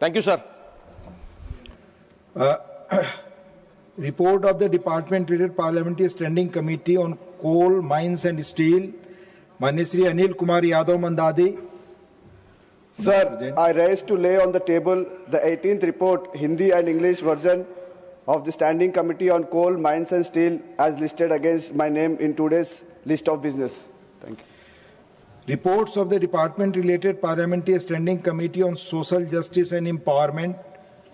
Thank you, sir. Report of the Department-related Parliamentary Standing Committee on Coal, Mines and Steel. Manya Shri Anil Kumar Yadav Mandadi. Sir, I raise to lay on the table the 18th report, Hindi and English version of the Standing Committee on Coal, Mines and Steel as listed against my name in today's list of business. Thank you. Reports of the Department-related Parliamentary Standing Committee on Social Justice and Empowerment.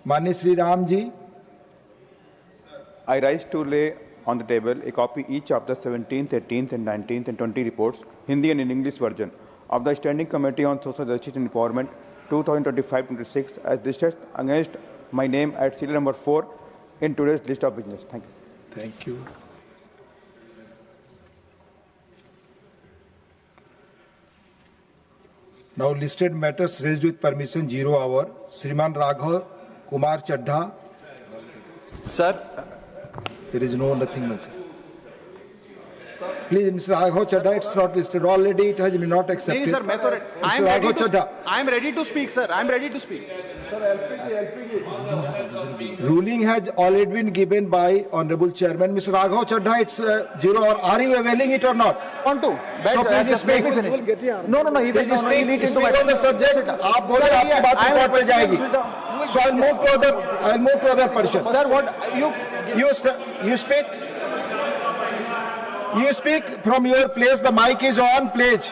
Manya Shri Ramji. I rise to lay on the table a copy each of the 17th, 18th and 19th and 20 reports, Hindi and in English version, of the Standing Committee on Social Justice and Empowerment 2025-26 as listed against my name at serial number 4 in today's list of business. Thank you. Thank you. Now listed matters raised with permission 0 hour. Shriman Raghav Kumar Chadha. Sir. There is nothing much. Please, Mr. Raghav Chadha, it's not listed. Already it has been not accepted. No, sir, I am ready to speak, sir. I am ready to speak. Ruling has already been given by Honorable Chairman. Mr. Raghav Chadha, it's 0 hour. Are you availing it or not? Want to? So please speak. No. He will speak on the subject. आप बोले आपकी बात record पे जाएगी. So I'll move to other persons. Sir, what You speak. You speak from your place. The mic is on, please.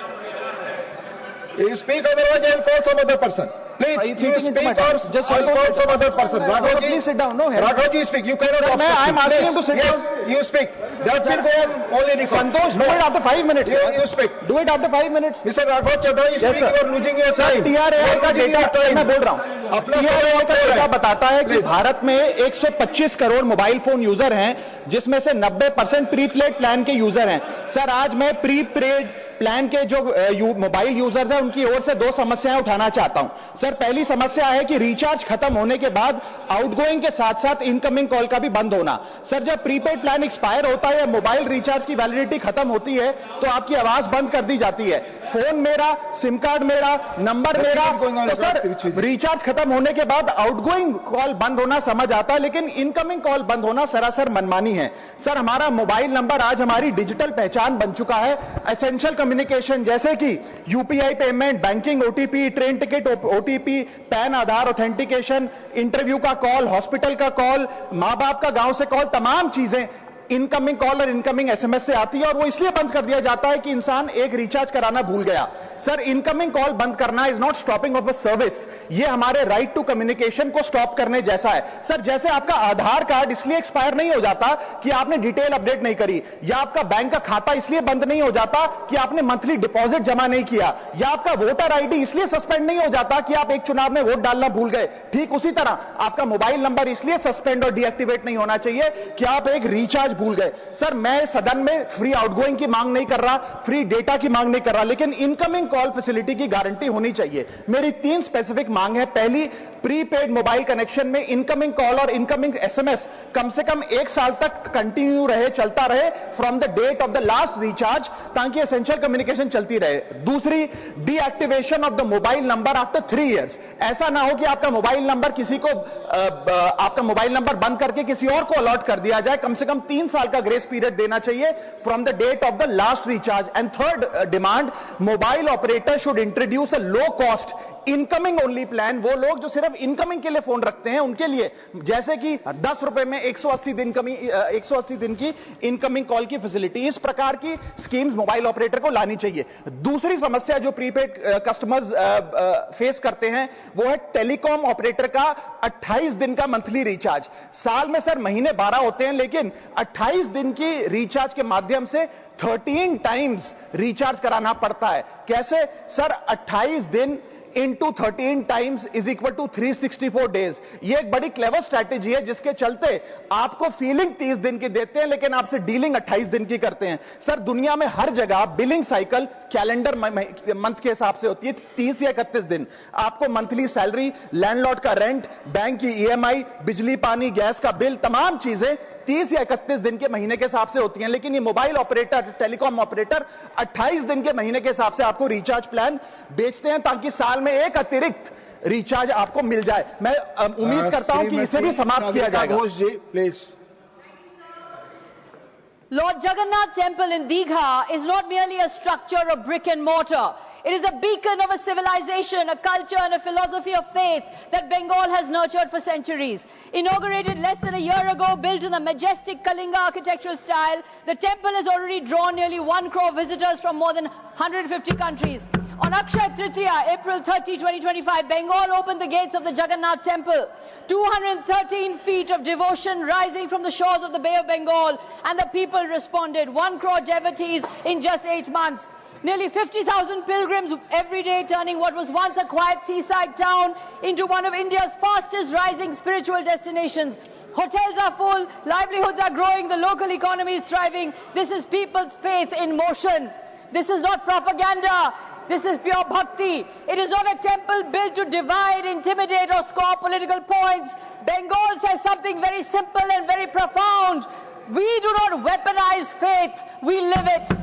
You speak, otherwise I'll call some other person. Please, you speak or I'll call some other person. Raghav ji, please sit down. No, Raghav ji, speak. You cannot. I am asking him to sit down. Yes, you speak. That will go on only record. Santosh, do it after 5 minutes. You speak. Do it after 5 minutes. Mr. Raghav Chadha, you speak. You are losing your time. TRAI का data मैं बोल रहा हूँ. TRAI का data बताता है कि भारत में 125 करोड़ मोबाइल फोन यूजर हैं, जिसमें से 90% प्रीपेड प्लान के यूजर हैं. सर, आज मैं प्रीपेड प्लान के जो मोबाइल यूजर्स हैं उनकी ओर से 2 समस्याएं उठाना चाहता हूं. सर, पहली समस्या है कि रिचार्ज खत्म होने के बाद आउटगोइंग के साथ साथ इनकमिंग कॉल का भी बंद होना. सर, जब प्रीपेड प्लान एक्सपायर होता है या मोबाइल रिचार्ज की वैलिडिटी खत्म होती है तो आपकी आवाज बंद कर दी जाती है. फोन मेरा, सिम कार्ड मेरा, नंबर मेरा. तो सर, रिचार्ज खत्म होने के बाद आउटगोइंग कॉल बंद होना समझ आता है, लेकिन इनकमिंग कॉल बंद होना सरासर मनमानी है. सर, हमारा मोबाइल नंबर आज हमारी डिजिटल पहचान बन चुका है. एसेंशियल कम्युनिकेशन जैसे कि UPI payment, banking OTP, train ticket OTP, PAN Aadhaar authentication, interview का कॉल, हॉस्पिटल का कॉल, मां बाप का गांव से कॉल, तमाम चीजें इनकमिंग कॉल और इनकमिंग एसएमएस से आती है और वो इसलिए बंद कर दिया जाता है कि इंसान एक रिचार्ज कराना भूल गया. सर, इनकमिंग कॉल बंद करना is not stopping of a service. ये हमारे राइट टू कम्युनिकेशन को स्टॉप करने जैसा है. सर, जैसे आपका आधार कार्ड इसलिए एक्सपायर नहीं हो जाता कि आपने डिटेल अपडेट नहीं करी, या आपका बैंक का खाता इसलिए बंद नहीं हो जाता कि आपने मंथली डिपॉजिट जमा नहीं किया, या आपका वोटर आईडी इसलिए सस्पेंड नहीं हो जाता कि आप एक चुनाव में वोट डालना भूल गए. ठीक उसी तरह आपका मोबाइल नंबर इसलिए सस्पेंड और डीएक्टिवेट नहीं होना चाहिए कि आप एक रिचार्ज भूल गए. सर, मैं सदन में फ्री आउटगोइंग की मांग नहीं कर रहा, फ्री डेटा की मांग नहीं कर रहा, लेकिन इनकमिंग कॉल फैसिलिटी की गारंटी होनी चाहिए. मेरी 3 स्पेसिफिक मांग है. पहली, प्रीपेड मोबाइल कनेक्शन में इनकमिंग कॉल और इनकमिंग एसएमएस कम से कम 1 साल तक कंटिन्यू रहे, चलता रहे from the date of the last recharge, ताकि एसेंशियल कम्युनिकेशन चलती रहे. दूसरी, deactivation of the mobile number after 3 years. ऐसा ना हो कि आपका मोबाइल नंबर किसी को आपका मोबाइल नंबर बंद करके किसी और को अलॉट कर दिया जाए. कम से कम 3 साल का ग्रेस पीरियड देना चाहिए from the date of the last recharge. And third demand, mobile operator should introduce a low cost incoming only plan. वो लोग जो सिर्फ इनकमिंग के लिए फोन रखते हैं उनके लिए, जैसे कि 10 रुपए में 180 दिन की इनकमिंग कॉल की फैसिलिटी. इस प्रकार की स्कीम्स मोबाइल ऑपरेटर को लानी चाहिए. दूसरी समस्या जो प्रीपेड कस्टमर्स फेस करते हैं वो है टेलीकॉम ऑपरेटर का 28 दिन का मंथली रिचार्ज. साल में सर महीने 12 होते हैं, लेकिन 28 दिन की रिचार्ज के माध्यम से 13 टाइम्स रिचार्ज कराना पड़ता है. कैसे सर? 28 दिन into 13 times is equal to 364 days. ये एक बड़ी क्लेवर स्ट्रैटेजी है जिसके चलते आपको फीलिंग 30 दिन की देते हैं, लेकिन आपसे डीलिंग 28 दिन की करते हैं. सर, दुनिया में हर जगह बिलिंग साइकिल कैलेंडर मंथ के हिसाब से होती है, 30 या 31 दिन. आपको मंथली सैलरी, लैंडलॉर्ड का रेंट, बैंक की ईएमआई, बिजली पानी गैस का बिल, तमाम चीजें 30 या 31 दिन के महीने के हिसाब से होती हैं. लेकिन ये मोबाइल ऑपरेटर, टेलीकॉम ऑपरेटर 28 दिन के महीने के हिसाब से आपको रिचार्ज प्लान बेचते हैं, ताकि साल में एक अतिरिक्त रिचार्ज आपको मिल जाए। मैं उम्मीद करता हूं कि इसे भी समाप्त किया जाएगा। घोष जी, please. Lord Jagannath Temple in Digha is not merely a structure of brick and mortar. It is a beacon of a civilization, a culture and a philosophy of faith that Bengal has nurtured for centuries. Inaugurated less than a year ago, built in the majestic Kalinga architectural style, the temple has already drawn nearly 1 crore visitors from more than 150 countries. On Akshaya Tritiya, April 30, 2025, Bengal opened the gates of the Jagannath Temple. 213 feet of devotion rising from the shores of the Bay of Bengal, and the people responded. 1 crore devotees in just 8 months. Nearly 50,000 pilgrims every day, turning what was once a quiet seaside town into one of India's fastest rising spiritual destinations. Hotels are full, livelihoods are growing, the local economy is thriving. This is people's faith in motion. This is not propaganda. This is pure bhakti. It is not a temple built to divide, intimidate or score political points. Bengal says something very simple and very profound. We do not weaponize faith, we live it.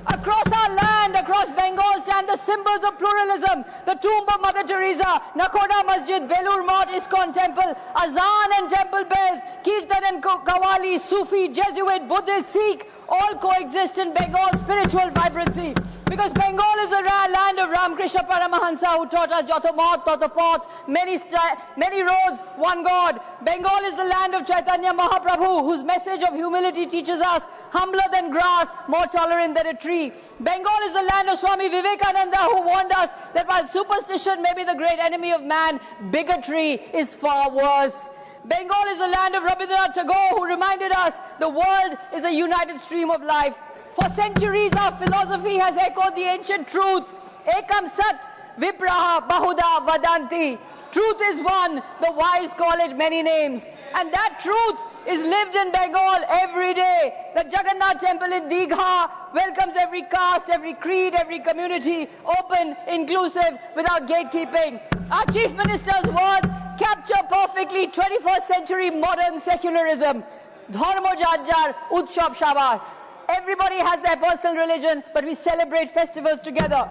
Across our land, across Bengal stand the symbols of pluralism. The tomb of Mother Teresa, Nakhoda Masjid, Belur Math, ISKCON Temple, Azan and temple bells, Kirtan and Qawwali, Sufi, Jesuit, Buddhist, Sikh, all coexist in Bengal's spiritual vibrancy. Because Bengal is the rare land of Ramakrishna Paramahansa, who taught us Jato Math, Tato Path, many roads, one God. Bengal is the land of Chaitanya Mahaprabhu, whose message of humility teaches us humbler than grass, more tolerant than a tree. Bengal is the land of Swami Vivekananda, who warned us that while superstition may be the great enemy of man, bigotry is far worse. Bengal is the land of Rabindranath Tagore, who reminded us the world is a united stream of life. For centuries, our philosophy has echoed the ancient truth, Ekam Sat, Vipraha, Bahuda, Vadanti. Truth is one, the wise call it many names. And that truth is lived in Bengal every day. The Jagannath Temple in Digha welcomes every caste, every creed, every community, open, inclusive, without gatekeeping. Our Chief Minister's words capture perfectly 21st century modern secularism. Dharma Jajjar, Utshab Shabar. Everybody has their personal religion, but we celebrate festivals together.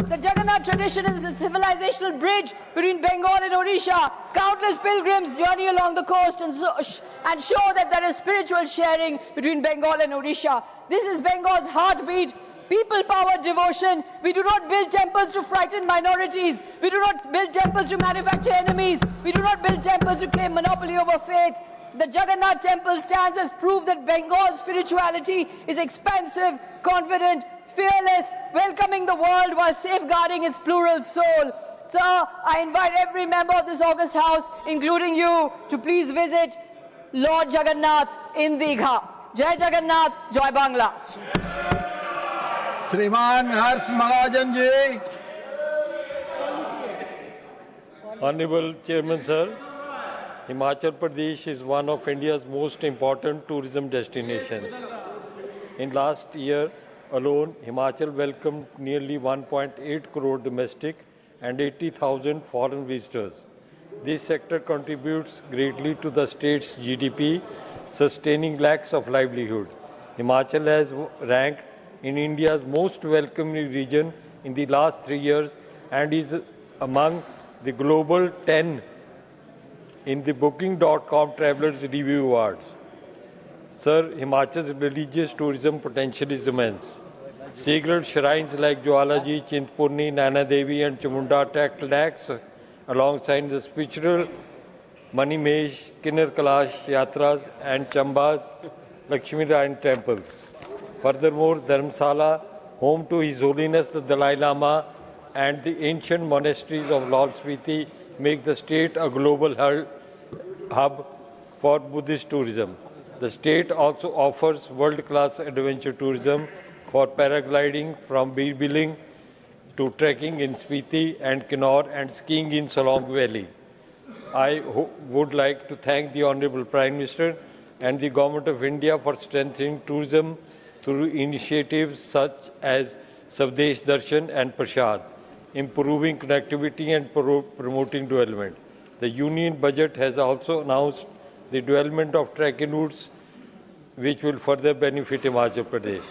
The Jagannath tradition is a civilizational bridge between Bengal and Odisha. Countless pilgrims journey along the coast and show that there is spiritual sharing between Bengal and Odisha. This is Bengal's heartbeat, people-powered devotion. We do not build temples to frighten minorities. We do not build temples to manufacture enemies. We do not build temples to claim monopoly over faith. The Jagannath Temple stands as proof that Bengal's spirituality is expansive, confident, fearless, welcoming the world while safeguarding its plural soul. Sir, I invite every member of this august house, including you, to please visit Lord Jagannath in Digha. Jai Jagannath, Joy Bangla. Shriman Harsh Mahajan ji. Honorable Chairman Sir, Himachal Pradesh is one of India's most important tourism destinations. In last year alone, Himachal welcomed nearly 1.8 crore domestic and 80,000 foreign visitors. This sector contributes greatly to the state's GDP, sustaining lakhs of livelihood. Himachal has ranked in India's most welcoming region in the last 3 years and is among the global 10 in the Booking.com Travelers Review Awards. Sir, Himachal's religious tourism potential is immense. Sacred shrines like Jwalaji, Chintpurni, Naina Devi and Chamunda attract lakhs alongside the spiritual Manimesh, Kinnar Kalash Yatras and Chamba's Lakshmi Narayan temples. Furthermore, Dharamsala, home to His Holiness the Dalai Lama and the ancient monasteries of Laul Spiti, make the state a global hub for Buddhist tourism. The state also offers world-class adventure tourism for paragliding from Birbiling to trekking in Spiti and Kinnaur and skiing in Solong Valley. I would like to thank the Honourable Prime Minister and the Government of India for strengthening tourism through initiatives such as Savdesh Darshan and Prashad, improving connectivity and promoting development. The Union budget has also announced the development of trekking routes which will further benefit Himachal Pradesh.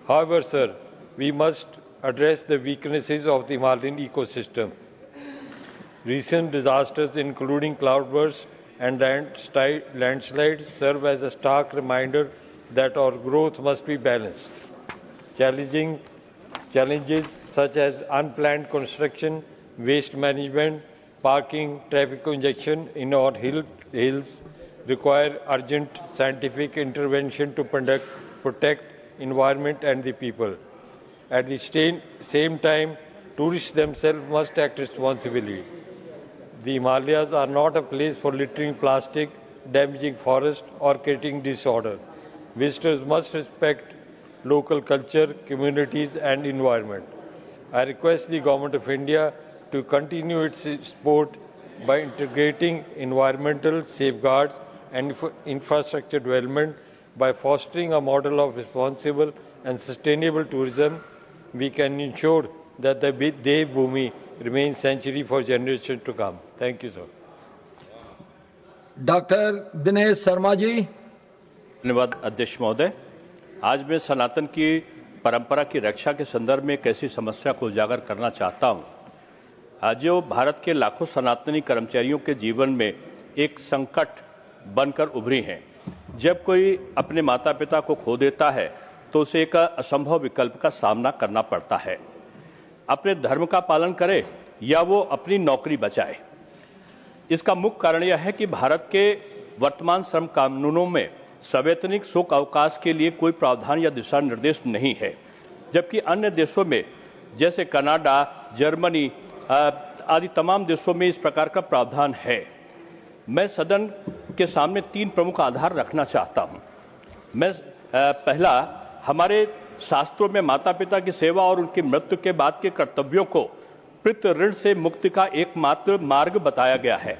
However, sir, we must address the weaknesses of the Himalayan ecosystem. Recent disasters, including cloudbursts and landslides, serve as a stark reminder that our growth must be balanced. Challenges such as unplanned construction, waste management, parking, traffic congestion in our hills require urgent scientific intervention to protect environment and the people. At the same time, tourists themselves must act responsibly. The Himalayas are not a place for littering plastic, damaging forests, or creating disorder. Visitors must respect local culture, communities, and environment. I request the Government of India to continue its support by integrating environmental safeguards and infrastructure development. By fostering a model of responsible and sustainable tourism, we can ensure that the Dev Bhumi remains sanctuary for generations to come. Thank you, sir. Doctor Dinesh Sharma ji. धन्यवाद अध्यक्ष महोदय। आज मैं सनातन की परंपरा की रक्षा के संदर्भ में एक ऐसी समस्या को उजागर करना चाहता हूं, जो भारत के लाखों सनातनी कर्मचारियों के जीवन में एक संकट बनकर उभरी हैं। जब कोई अपने माता पिता को खो देता है तो उसे एक असंभव विकल्प का सामना करना पड़ता है। अपने धर्म का पालन करे या वो अपनी नौकरी बचाए। इसका मुख्य कारण यह है कि भारत के वर्तमान श्रम कानूनों में सवैतनिक शोक अवकाश के लिए कोई प्रावधान या दिशा निर्देश नहीं है, जबकि अन्य देशों में जैसे कनाडा, जर्मनी आदि तमाम देशों में इस प्रकार का प्रावधान है। मैं सदन के सामने 3 प्रमुख आधार रखना चाहता हूं। पहला, हमारे शास्त्रों में माता पिता की सेवा और उनकी मृत्यु के बाद के कर्तव्यों को पितृ ऋण से मुक्ति का एकमात्र मार्ग बताया गया है।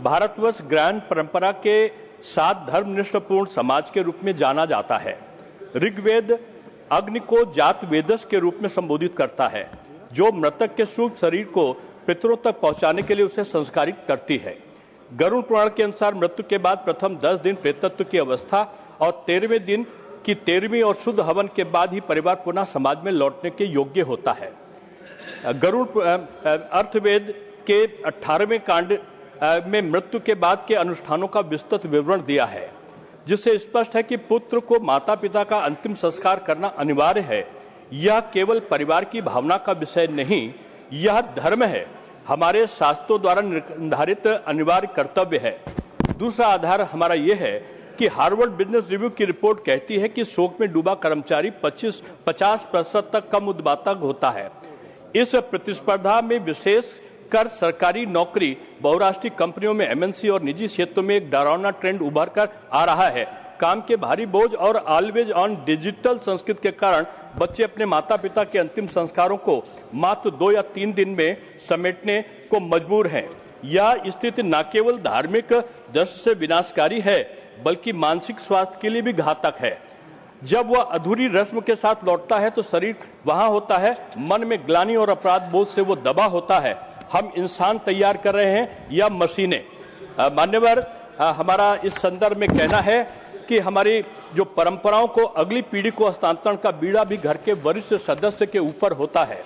भारतवर्ष ज्ञान परंपरा के साथ धर्मनिष्ठपूर्ण समाज के रूप में जाना जाता है। ऋग्वेद अग्नि को जात वेदस के रूप में संबोधित करता है, जो मृतक के सूक्ष्म शरीर को पितरों तक पहुंचाने के लिए उसे संस्कारित करती है। गरुड़ पुराण के अनुसार मृत्यु के बाद प्रथम 10 दिन प्रेतत्व की अवस्था और 13वें दिन की 13वीं और शुद्ध हवन के बाद ही परिवार पुनः समाज में लौटने के योग्य होता है। गरुड़ अर्थवेद के 18वें कांड में मृत्यु के बाद के अनुष्ठानों का विस्तृत विवरण दिया है, जिससे स्पष्ट है कि पुत्र को माता पिता का अंतिम संस्कार करना अनिवार्य है। यह केवल परिवार की भावना का विषय नहीं, यह धर्म है, हमारे शास्त्रों द्वारा निर्धारित अनिवार्य कर्तव्य है। दूसरा आधार हमारा यह है कि हार्वर्ड बिजनेस रिव्यू की रिपोर्ट कहती है कि शोक में डूबा कर्मचारी 50% तक कम उत्पादक होता है। इस प्रतिस्पर्धा में विशेष कर सरकारी नौकरी, बहुराष्ट्रीय कंपनियों में एमएनसी और निजी क्षेत्रों में एक डरावना ट्रेंड उभर कर आ रहा है। काम के भारी बोझ और ऑलवेज ऑन डिजिटल संस्कृति के कारण बच्चे अपने माता पिता के अंतिम संस्कारों को मात्र 2 या 3 दिन में समेटने को मजबूर हैं। यह स्थिति न केवल धार्मिक दृष्टि से विनाशकारी है, बल्कि मानसिक स्वास्थ्य के लिए भी घातक है। जब वह अधूरी रस्म के साथ लौटता है तो शरीर वहां होता है, मन में ग्लानि और अपराध बोध से वो दबा होता है। हम इंसान तैयार कर रहे हैं या मशीनें? मान्यवर, हमारा इस संदर्भ में कहना है कि हमारी जो परंपराओं को अगली पीढ़ी को हस्तांतरण का बीड़ा भी घर के वरिष्ठ सदस्य के ऊपर होता है।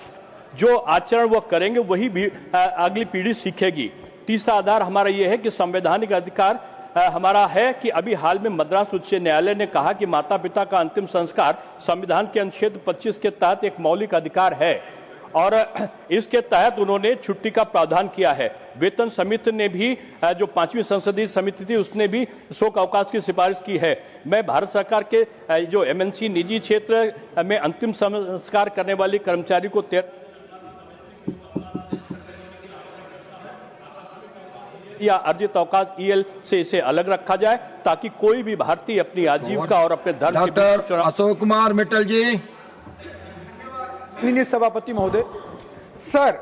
जो आचरण वह करेंगे वही भी अगली पीढ़ी सीखेगी। तीसरा आधार हमारा यह है कि संवैधानिक अधिकार हमारा है कि अभी हाल में मद्रास उच्च न्यायालय ने कहा कि माता पिता का अंतिम संस्कार संविधान के अनुच्छेद 25 के तहत एक मौलिक अधिकार है और इसके तहत उन्होंने छुट्टी का प्रावधान किया है। वेतन समिति ने भी, जो 5वीं संसदीय समिति थी, उसने भी शोक अवकाश की सिफारिश की है। मैं भारत सरकार के जो एमएनसी निजी क्षेत्र में अंतिम संस्कार करने वाले कर्मचारी को या अर्जित अवकाश ईएल से इसे अलग रखा जाए, ताकि कोई भी भारतीय अपनी आजीविका और अपने धर्म डॉक्टर अशोक कुमार मित्तल जी। सभापति महोदय, सर,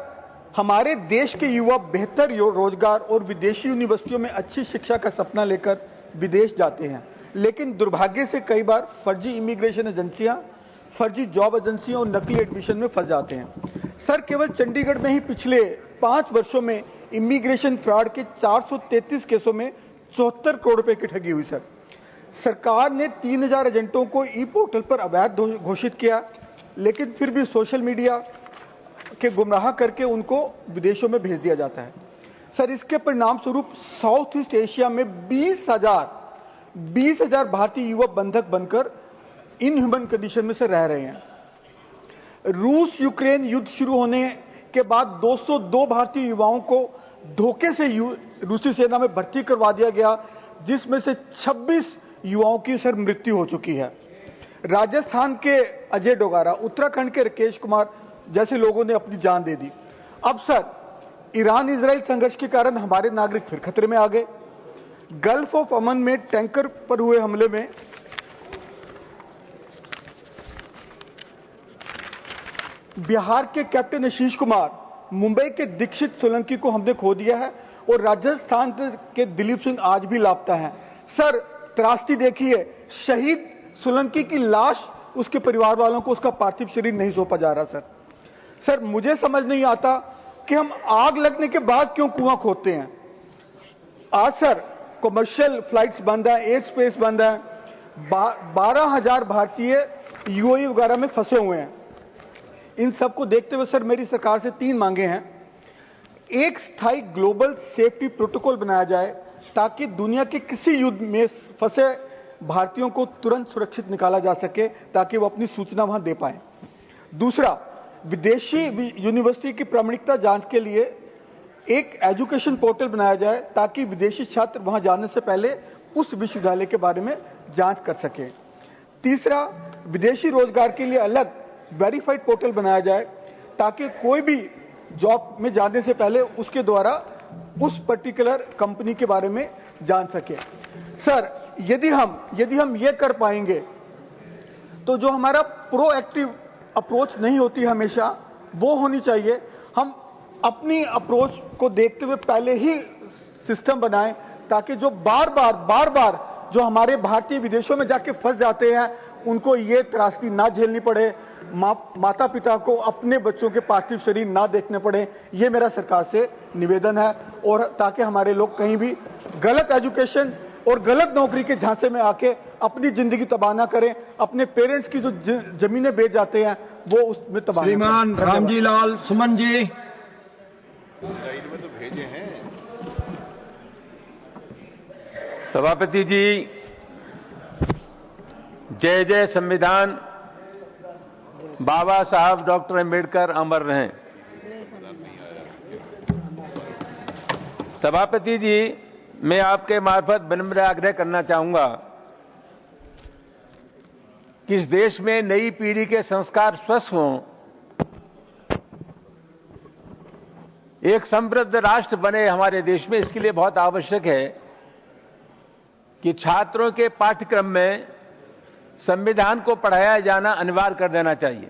हमारे देश के युवा बेहतर रोजगार और विदेशी यूनिवर्सिटियों में अच्छी शिक्षा का सपना लेकर विदेश जाते हैं, लेकिन दुर्भाग्य से कई बार फर्जी इमिग्रेशन एजेंसियां, फर्जी जॉब एजेंसियों और नकली एडमिशन में फंस जाते हैं। सर, केवल चंडीगढ़ में ही पिछले 5 वर्षों में इमिग्रेशन फ्रॉड के 433 केसों में 74 करोड़ रुपए की ठगी हुई। सर, सरकार ने 3000 एजेंटों को ई पोर्टल पर अवैध घोषित किया, लेकिन फिर भी सोशल मीडिया के गुमराह करके उनको विदेशों में भेज दिया जाता है। सर, इसके परिणाम स्वरूप साउथ ईस्ट एशिया में 20,000 भारतीय युवा बंधक बनकर इनह्यूमन कंडीशन में से रह रहे हैं। रूस यूक्रेन युद्ध शुरू होने के बाद 202 भारतीय युवाओं को धोखे से रूसी सेना में भर्ती करवा दिया गया, जिसमें से 26 युवाओं की सर मृत्यु हो चुकी है। राजस्थान के अजय डोगारा, उत्तराखंड के राकेश कुमार जैसे लोगों ने अपनी जान दे दी। अब सर, ईरान इजराइल संघर्ष के कारण हमारे नागरिक फिर खतरे में आ गए। गल्फ ऑफ अमन में टैंकर पर हुए हमले में बिहार के कैप्टन आशीष कुमार, मुंबई के दीक्षित सोलंकी को हमने खो दिया है और राजस्थान के दिलीप सिंह आज भी लापता हैं। सर, त्रासदी देखिए, शहीद सोलंकी की लाश उसके परिवार वालों को उसका पार्थिव शरीर नहीं सौंपा जा रहा। सर, मुझे समझ नहीं आता कि हम आग लगने के बाद क्यों कुआं खोदते हैं। आज सर कमर्शियल फ्लाइट्स बंद है, एयर स्पेस बंद है, 12,000 भारतीय यूएई वगैरह में फंसे हुए हैं। इन सबको देखते हुए सर मेरी सरकार से 3 मांगे हैं। एक स्थायी ग्लोबल सेफ्टी प्रोटोकॉल बनाया जाए ताकि दुनिया के किसी युद्ध में फंसे भारतीयों को तुरंत सुरक्षित निकाला जा सके, ताकि वो अपनी सूचना वहां दे पाए। दूसरा, विदेशी यूनिवर्सिटी की प्रामाणिकता जांच के लिए एक एजुकेशन पोर्टल बनाया जाए ताकि विदेशी छात्र वहां जाने से पहले उस विश्वविद्यालय के बारे में जांच कर सके। तीसरा, विदेशी रोजगार के लिए अलग वेरीफाइड पोर्टल बनाया जाए ताकि कोई भी जॉब में जाने से पहले उसके द्वारा उस पर्टिकुलर कंपनी के बारे में जान सके। सर, यदि हम ये कर पाएंगे तो जो हमारा प्रोएक्टिव अप्रोच नहीं होती हमेशा, वो होनी चाहिए। हम अपनी अप्रोच को देखते हुए पहले ही सिस्टम बनाएं ताकि जो बार बार जो हमारे भारतीय विदेशों में जाके फंस जाते हैं उनको ये त्रासदी ना झेलनी पड़े, माता पिता को अपने बच्चों के पार्थिव शरीर ना देखने पड़े। ये मेरा सरकार से निवेदन है, और ताकि हमारे लोग कहीं भी गलत एजुकेशन और गलत नौकरी के झांसे में आके अपनी जिंदगी तबाह ना करें, अपने पेरेंट्स की जो जमीनें बेच जाते हैं वो उसमें तबाह। श्रीमान रामजी लाल सुमन जी। सभापति जी, जय जय संविधान, बाबा साहब डॉक्टर अम्बेडकर अमर रहें। सभापति जी, मैं आपके मार्फत विनम्र आग्रह करना चाहूंगा कि इस देश में नई पीढ़ी के संस्कार स्वस्थ हों, एक समृद्ध राष्ट्र बने हमारे देश में। इसके लिए बहुत आवश्यक है कि छात्रों के पाठ्यक्रम में संविधान को पढ़ाया जाना अनिवार्य कर देना चाहिए।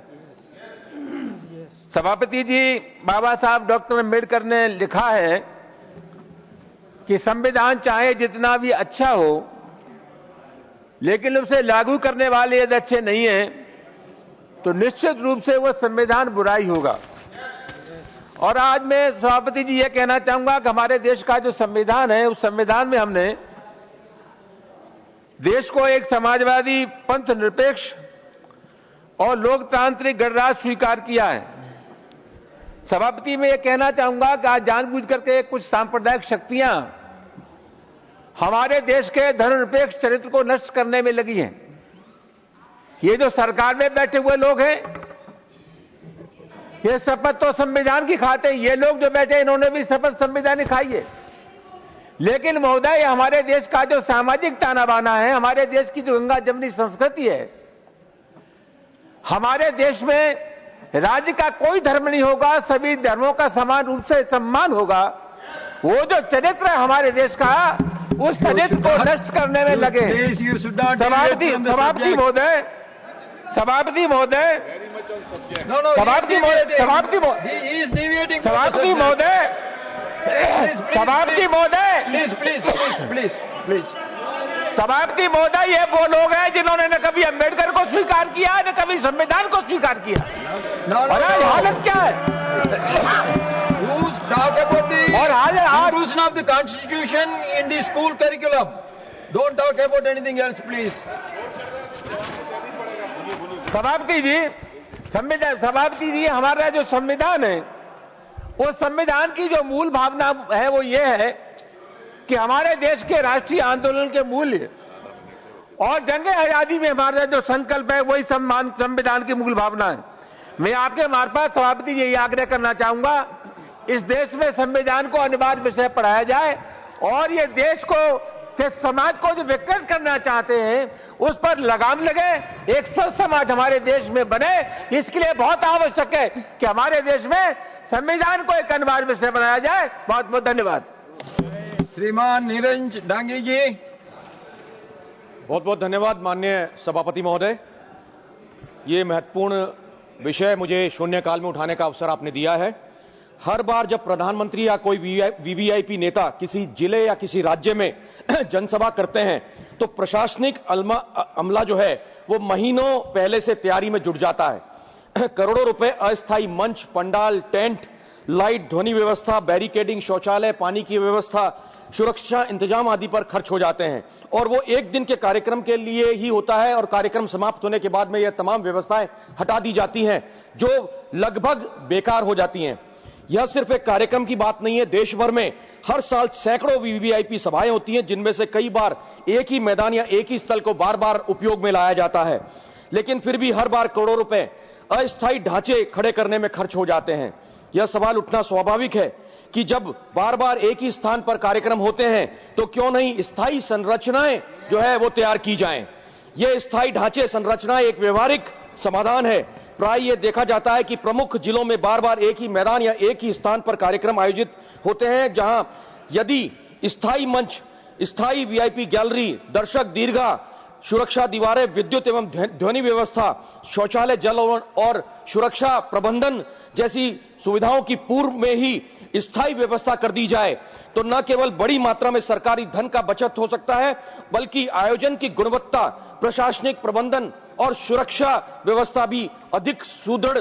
सभापति जी, बाबा साहब डॉक्टर अम्बेडकर ने लिखा है कि संविधान चाहे जितना भी अच्छा हो, लेकिन उसे लागू करने वाले यदि अच्छे नहीं हैं तो निश्चित रूप से वह संविधान बुराई होगा। और आज मैं सभापति जी ये कहना चाहूंगा कि हमारे देश का जो संविधान है, उस संविधान में हमने देश को एक समाजवादी, पंथ निरपेक्ष और लोकतांत्रिक गणराज्य स्वीकार किया है। सभापति, मैं ये कहना चाहूंगा कि आज जानबूझ करके कुछ सांप्रदायिक शक्तियां हमारे देश के धर्मनिरपेक्ष चरित्र को नष्ट करने में लगी हैं। ये जो सरकार में बैठे हुए लोग हैं, ये शपथ तो संविधान की खाते हैं। ये लोग जो बैठे, इन्होंने भी शपथ संविधान की खाई है। लेकिन महोदय, हमारे देश का जो सामाजिक ताना बाना है, हमारे देश की जो गंगा जमनी संस्कृति है, हमारे देश में राज्य का कोई धर्म नहीं होगा, सभी धर्मों का समान रूप से सम्मान होगा। वो जो चरित्र है हमारे देश का, उस चरित्र को नष्ट करने में लगे। सभापति महोदय, सभापति महोदय, सभापति महोदय, सभापति महोदय, सभापति महोदय, सभापति महोदय, प्लीज प्लीज प्लीज प्लीज, सभापति महोदय, ये वो लोग हैं जिन्होंने न कभी अम्बेडकर को स्वीकार किया, न कभी संविधान को स्वीकार किया। और आज हालत क्या है? और आज inclusion of the constitution in the school curriculum. Don't talk about anything else, please. सभापति जी, संविधान, सभापति जी, हमारा जो संविधान है उस संविधान की जो मूल भावना है वो ये है कि हमारे देश के राष्ट्रीय आंदोलन के मूल्य और जंग आजादी में हमारा जो संकल्प है वही संविधान की मूल भावना है। मैं आपके मार्फत सभापति जी आग्रह करना चाहूंगा, इस देश में संविधान को अनिवार्य विषय पढ़ाया जाए और ये देश को के समाज को जो विकृत करना चाहते हैं उस पर लगाम लगे, एक स्वस्थ समाज हमारे देश में बने। इसके लिए बहुत आवश्यक है कि हमारे देश में संविधान को एक अनिवार्य विषय बनाया जाए। बहुत बहुत धन्यवाद। श्रीमान नीरज डांगी जी। बहुत बहुत धन्यवाद माननीय सभापति महोदय। ये महत्वपूर्ण विषय मुझे शून्यकाल में उठाने का अवसर आपने दिया है। हर बार जब प्रधानमंत्री या कोई वीवीआईपी नेता किसी जिले या किसी राज्य में जनसभा करते हैं तो प्रशासनिक अमला जो है वो महीनों पहले से तैयारी में जुट जाता है। करोड़ों रुपए अस्थायी मंच, पंडाल, टेंट, लाइट, ध्वनि व्यवस्था, बैरिकेडिंग, शौचालय, पानी की व्यवस्था, सुरक्षा इंतजाम आदि पर खर्च हो जाते हैं और वो एक दिन के कार्यक्रम के लिए ही होता है और कार्यक्रम समाप्त होने के बाद में यह तमाम व्यवस्थाएं हटा दी जाती हैं जो लगभग बेकार हो जाती हैं। यह सिर्फ एक कार्यक्रम की बात नहीं है, देश भर में हर साल सैकड़ों वीवीआईपी सभाएं होती हैं जिनमें से कई बार एक ही मैदान या एक ही स्थल को बार बार उपयोग में लाया जाता है, लेकिन फिर भी हर बार करोड़ों रुपए अस्थायी ढांचे खड़े करने में खर्च हो जाते हैं। यह सवाल उठना स्वाभाविक है कि जब बार बार एक ही स्थान पर कार्यक्रम होते हैं तो क्यों नहीं स्थायी संरचनाएं जो है वो तैयार की जाएं। ये स्थायी ढांचे संरचनाएं एक व्यवहारिक समाधान है। प्राय ये देखा जाता है कि प्रमुख जिलों में बार बार एक ही मैदान या एक ही स्थान पर कार्यक्रम आयोजित होते हैं, जहां यदि स्थायी मंच, स्थायी वीआईपी गैलरी, दर्शक दीर्घा, सुरक्षा दीवारें, विद्युत एवं ध्वनि व्यवस्था, शौचालय, जल और सुरक्षा प्रबंधन जैसी सुविधाओं की पूर्व में ही स्थायी व्यवस्था कर दी जाए तो न केवल बड़ी मात्रा में सरकारी धन का बचत हो सकता है बल्कि आयोजन की गुणवत्ता, प्रशासनिक प्रबंधन और सुरक्षा व्यवस्था भी अधिक सुदृढ़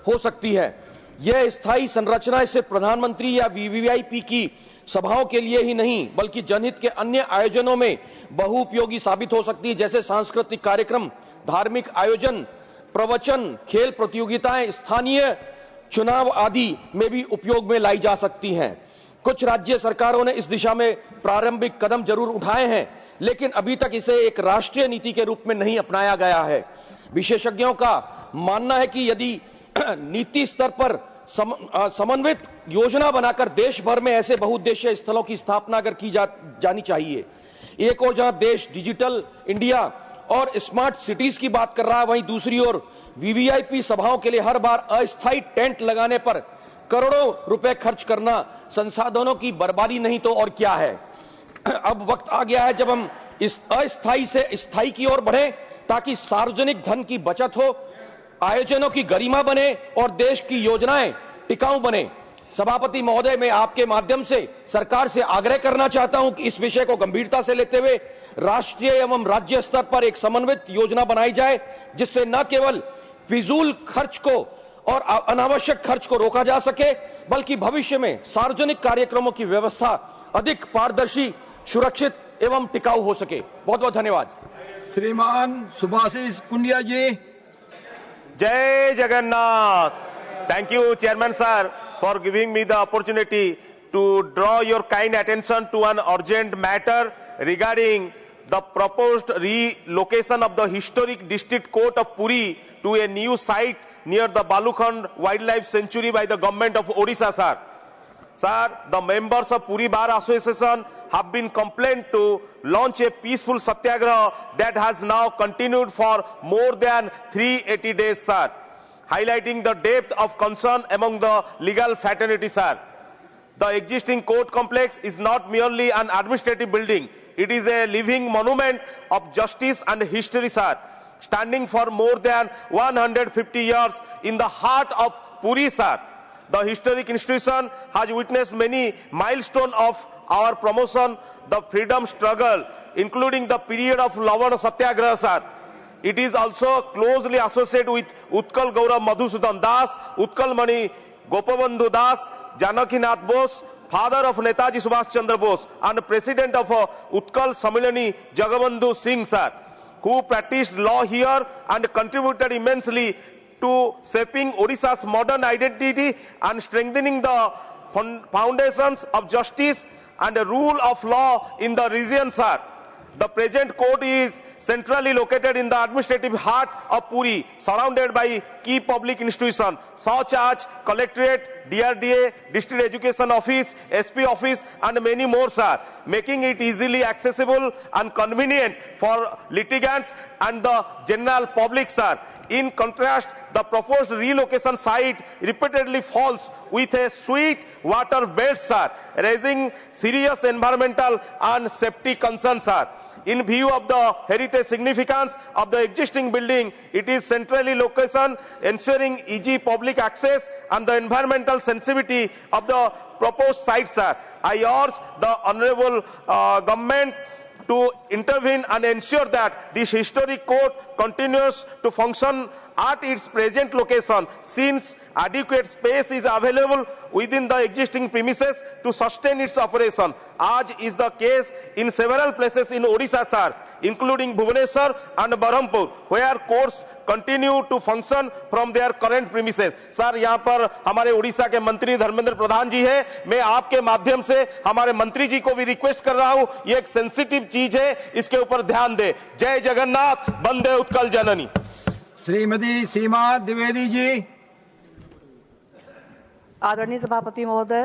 हो सकती है। यह स्थायी संरचना सिर्फ प्रधानमंत्री या वीवीआईपी की सभाओं के लिए ही नहीं बल्कि जनहित के अन्य आयोजनों में बहुउपयोगी साबित हो सकती है, जैसे सांस्कृतिक कार्यक्रम, धार्मिक आयोजन, प्रवचन, खेल प्रतियोगिताएं, स्थानीय चुनाव आदि में भी उपयोग में लाई जा सकती हैं। कुछ राज्य सरकारों ने इस दिशा में प्रारंभिक कदम जरूर उठाए हैं, लेकिन अभी तक इसे एक राष्ट्रीय नीति के रूप में नहीं अपनाया गया है। विशेषज्ञों का मानना है कि यदि नीति स्तर पर समन्वित योजना बनाकर देश भर में ऐसे बहुउद्देशीय स्थलों की स्थापना अगर की जानी चाहिए। एक ओर जहां देश डिजिटल इंडिया और स्मार्ट सिटीज की बात कर रहा है, वहीं दूसरी ओर वीवीआईपी सभाओं के लिए हर बार अस्थायी टेंट लगाने पर करोड़ों रुपए खर्च करना संसाधनों की बर्बादी नहीं तो और क्या है। अब वक्त आ गया है जब हम इस अस्थायी से स्थायी की ओर बढ़ें ताकि सार्वजनिक धन की बचत हो, आयोजनों की गरिमा बने और देश की योजनाएं टिकाऊ बने। सभापति महोदय, मैं आपके माध्यम से सरकार से आग्रह करना चाहता हूं कि इस विषय को गंभीरता से लेते हुए राष्ट्रीय एवं राज्य स्तर पर एक समन्वित योजना बनाई जाए जिससे न केवल फिजूल खर्च को और अनावश्यक खर्च को रोका जा सके बल्कि भविष्य में सार्वजनिक कार्यक्रमों की व्यवस्था अधिक पारदर्शी, सुरक्षित एवं टिकाऊ हो सके। बहुत बहुत धन्यवाद। श्रीमान सुभाषिष कुंडिया जी। जय Jagannath. Thank you, Chairman sir, for giving me the opportunity to draw your kind attention to an urgent matter regarding the proposed relocation of the historic district court of Puri to a new site near the Balukhand Wildlife Sanctuary by the government of Odisha, sir. Sir, the members of Puri Bar Association have been complained to launch a peaceful satyagraha that has now continued for more than 380 days, sir, highlighting the depth of concern among the legal fraternity, sir. The existing court complex is not merely an administrative building. It is a living monument of justice and history, sir, standing for more than 150 years in the heart of Puri, sir. The historic institution has witnessed many milestones of our promotion, the freedom struggle, including the period of Lavana Satyagraha, sir. It is also closely associated with Utkal Gaurav Madhusudan Das, Utkal Mani Gopabandhu Das, Janaki Nath Bose, father of Netaji Subhash Chandra Bose, and president of Utkal Samilani Jagabandhu Singh, sir, who practiced law here and contributed immensely to shaping Odisha's modern identity and strengthening the foundations of justice and the rule of law in the region, sir. The present court is centrally located in the administrative heart of Puri, surrounded by key public institutions such as Collectorate, DRDA, District Education Office, SP Office, and many more, sir, making it easily accessible and convenient for litigants and the general public, sir. In contrast, the proposed relocation site repeatedly falls with a sweet water bed, sir, raising serious environmental and safety concerns, sir. In view of the heritage significance of the existing building, it is centrally location, ensuring easy public access and the environmental sensitivity of the proposed site, sir. I urge the honorable government to intervene and ensure that this historic court continues to function at its present location, since adequate space is available within the existing premises to sustain its operation, as is the case in several places in Odisha, sir, including Bhubaneswar and Berhampur, where courts continue to function from their current premises. Sir, यहाँ पर हमारे उड़ीसा के मंत्री धर्मेंद्र प्रधान जी हैं। मैं आपके माध्यम से हमारे मंत्री जी को भी रिक्वेस्ट कर रहा हूँ, ये एक सेंसिटिव चीज है, इसके ऊपर ध्यान दे। जय जगन्नाथ, वंदे उत्कल जननी। श्रीमती सीमा द्विवेदी जी। आदरणीय सभापति महोदय,